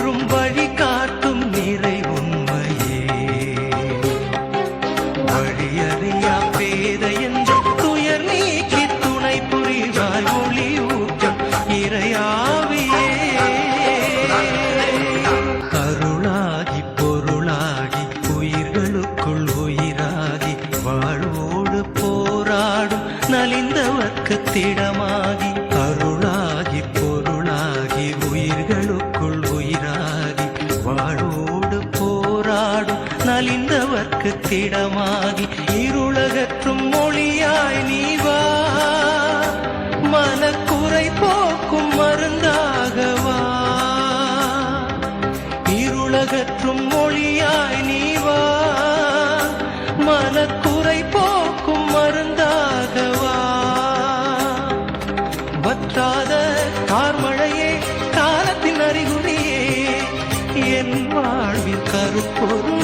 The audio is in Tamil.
என்றும் வழி காட்டும் நிறை உண்மையே வழியறியா பேத என்றும் துயர் நீக்கி துணை புரிவாய் ஒளி ஊற்றம் இறையாவியே அருளாகி பொருளாகி உயிர்களுக்குள் உயிராகி வாழ்வோடு போராடும் நலிந்தவர்க்கு திடமாகி அருளாகி பொருளாகி உயிர்களுக்குள் உயிராகி வாழ்வோடு போராடும் நலிந்தவர்க்கு திடமாகி இருளகற்றும் மொழியாய் நீ வா மனக்குறை போக்கும் மருந்தாகவா இருளகற்றும் மொழியாய் நீ வா மனக்குறை போக்கும் மருந்தாகவா வற்றாத கார்மழையே காலத்தின் அறிகுறியே என் வாழ்வில் கருப்பொருள்